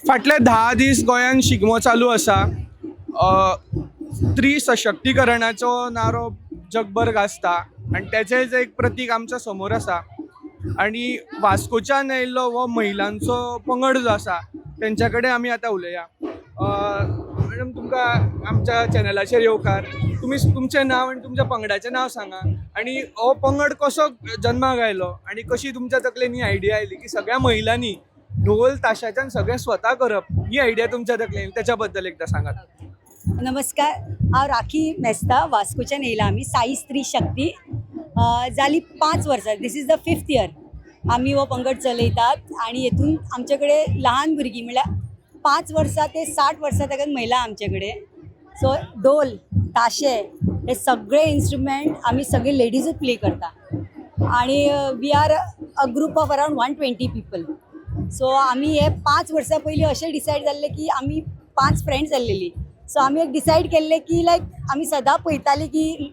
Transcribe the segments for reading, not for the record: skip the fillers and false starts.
फाटले 10 दीस गोंयान शिगमो चालू आसा. स्त्री सशक्तीकरणाचो नारो जगभर गाजता आनी तेचेंच एक प्रतीक आमच्या समोर आसा. आनी वास्कोच्यान आयिल्लो हो महिलांचो पंगड जो आसा तेंच्या कडेन आमी आतां उलया. मॅडम, तुमकां आमच्या चॅनलाचेर येवकार. तुमी तुमचें नांव आनी तुमच्या पंगडाचें नांव सांगा आनी हो पंगड कसो जन्माक आयलो आनी कशी तुमच्या तकलेन ही आयडिया आयली की सगळ्या महिलांनी ढोल ताशाच्यान सगळें स्वता करप, ही आयडिया तुमच्या तकलेन, त्याच्या बद्दल एकदा सांगात. नमस्कार, हांव राखी मेस्ता, वास्कोच्यान येयला आमी साई स्त्री शक्ती. जाली 5 वर्सां, this is the 5th year आमी हो पंगड चलयतात आनी हेतून आमचे कडेन ल्हान भुरगीं म्हळ्यार 5 वर्सां ते 60 वर्सां तक महिला आमचे कडेन. सो ढोल ताशे हे सगळे इन्स्ट्रुमेंट आमी सगळे लेडीजूच प्ले करता आनी we are a group of around 120 people. So आमी हे 5 वर्सां पयलीं अशें डिसायड जाल्लें की आमी 5 फ्रेंड्स जाल्लेली. सो आमी एक डिसायड केल्लें की लायक आमी सदां पळयताली की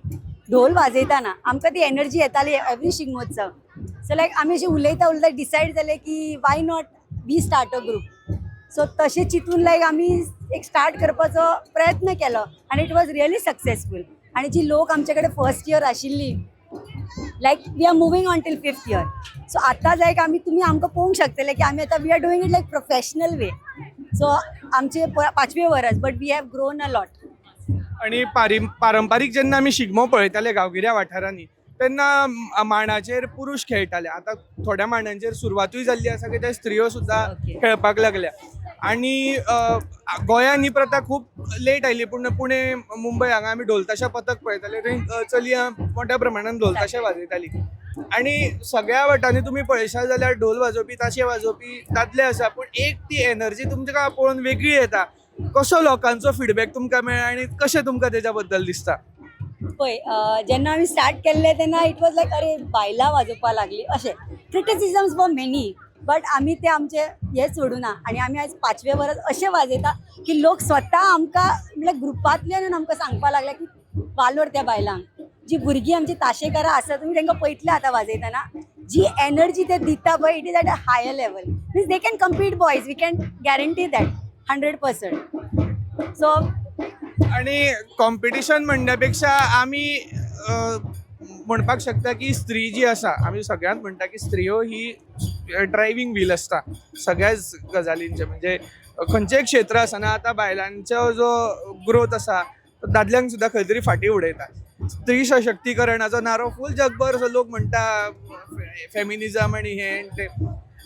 ढोल वाजयताना आमकां ती एनर्जी येताली एवरी शिगमोत्सव. सो लायक आमी अशें उलयता उलयता डिसायड जालें की why not we start a group. So तशें चिंतून लायक आमी एक स्टार्ट करपाचो प्रयत्न केलो आनी इट वॉज रियली सक्सेसफूल. आनी जी लोक आमचे कडेन फर्स्ट इयर आशिल्ली like we are moving on till 5th year. So आतां लायक तुमी आमकां पळोवंक शकतले की आमी आतां we are doing it like professional way. So आमचे 5वें वर्स but we have grown a lot. आणि पारंपारीक जेन्ना आमी शिगमो पळयताले गांवगिऱ्या वाठारांनी तेन्ना मांडाचेर पुरुश खेळटाले. आतां थोड्या मांडांचेर सुरवातूय जाल्ली आसा की ते स्त्रियो सुद्दां खेळपाक लागल्या. आणि गोंयान ही प्रथा खूप लेट आयली, पूण पुणे मुंबय हांगा आमी ढोल ताशा पथक पळयताले, थंय चलयां मोठ्या प्रमाणान ढोल ताशे वाजयताली. आणि सगळ्या वाटांनी तुमी पळयशात जाल्यार ढोल वाजोवपी ताशे वाजोवपी दादले आसा, पूण एक ती एनर्जी तुमकां पळोवन वेगळी येता. कसो लोकांचो फीडबॅक तुमकां मेळ्ळा आनी कशें तुमकां तेच्या बद्दल दिसता? पळय, जेन्ना आमी स्टार्ट केल्लें तेन्ना इट वॉज लायक अरे बायलां वाजोवपाक लागली अशें क्रिटिसिजम्स फॉर मेनी. बट आमी ते आमचे हे सोडूना आनी आमी आयज 5वें वर्स अशें वाजयता की लोक स्वता आमकां म्हणल्यार ग्रुपांतल्यान आमकां सांगपाक लागल्या की वालोर त्या बायलांक. जी भुरगीं आमची ताशेकारां आसा तुमी तांकां पळयतले आतां वाजयतना जी एनर्जी ते दिता पळय it is at a higher level. Means they can compete boys, we can guarantee that 100%. So आणि कॉम्पिटिशन म्हणण्या पेक्षा आमी म्हणपाक शकता की स्त्री जी आसा, आमी सगळ्यांत म्हणटा की स्त्रियो ही ड्रायव्हिंग व्हील आसता सगळ्याच गजालींचे. म्हणजे खंयचेंय क्षेत्र आसना आतां बायलांचो जो ग्रोथ आसा तो दादल्यांक सुद्दां खंय तरी फाटीं उडयता. स्त्री सशक्तीकरणाचो नारो फूल जगभर लोक म्हणटा, फेमिनिजम आनी हे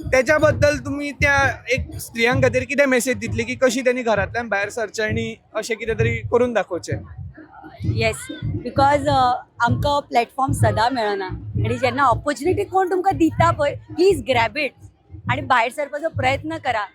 त्याच्या बद्दल तुमी त्या एक स्त्रियां खातीर कितें मेसेज दितली की कशी त्यांनी घरांतल्यान भायर सरचें आनी अशें कितें तरी करून दाखोवचें? येस, बिकॉज आमकां प्लॅटफॉर्म सदां मेळना आनी जेन्ना ऑपॉर्च्युनिटी कोण तुमकां दिता पळय प्लीज ग्रॅब इट आनी भायर सरपाचो प्रयत्न करा.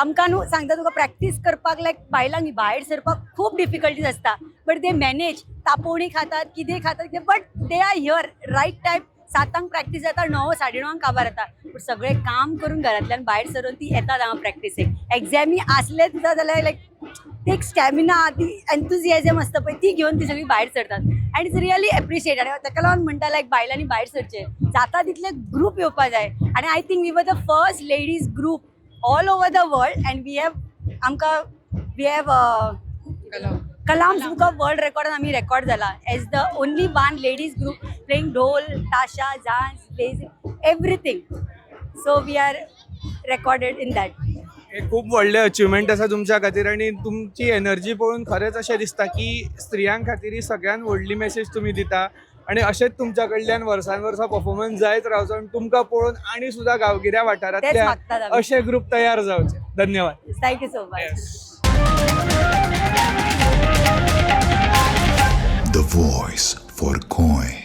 आमकां न्हू सांगता तुका प्रॅक्टीस करपाक लायक बायलांक भायर सरपाक खूब डिफिकल्टीज आसता, बट दे मॅनेज. तापोवणी खातात, कितें खातात, but they are here right time. 7 practice जाता, 9 9:30 काबार येता, पूण सगळें काम करून घरांतल्यान भायर सरून ती येतात हांगा प्रॅक्टिसेक. एग्जॅमी आसले सुद्दां जाल्यार लायक ते एक स्टॅमिना, ती एन्थुजियाजम आसता पळय ती घेवन ती सगळीं भायर सरतात. And it's really appreciate. आनी ताका लागून म्हणटा लायक बायलांनी भायर सरचें, जाता तितले ग्रूप येवपा जाय. आनी I think we were the first ladies group all over the world and we have Limca's book of world रेकॉर्डान आमी रेकॉर्ड जाला as the only one ladies group playing dhol, tasha, jhanj, बेज, everything. So we are recorded in that. हे खूप व्हडलें achievement आसा तुमच्या खातीर आनी तुमची एनर्जी पळोवन खरेंच अशें दिसता की स्त्रियां खातीर ही सगळ्यान व्हडली मेसेज तुमी दिता. आनी अशेंच तुमच्या कडल्यान वर्सान वर्सा परफॉर्मन्स जायत रावचो आनी तुमकां पळोवन आनी सुद्दां गांवगिऱ्या वाठारांतल्या अशे ग्रूप तयार जावचे. धन्यवाद. Thank you so much. The voice for Coin.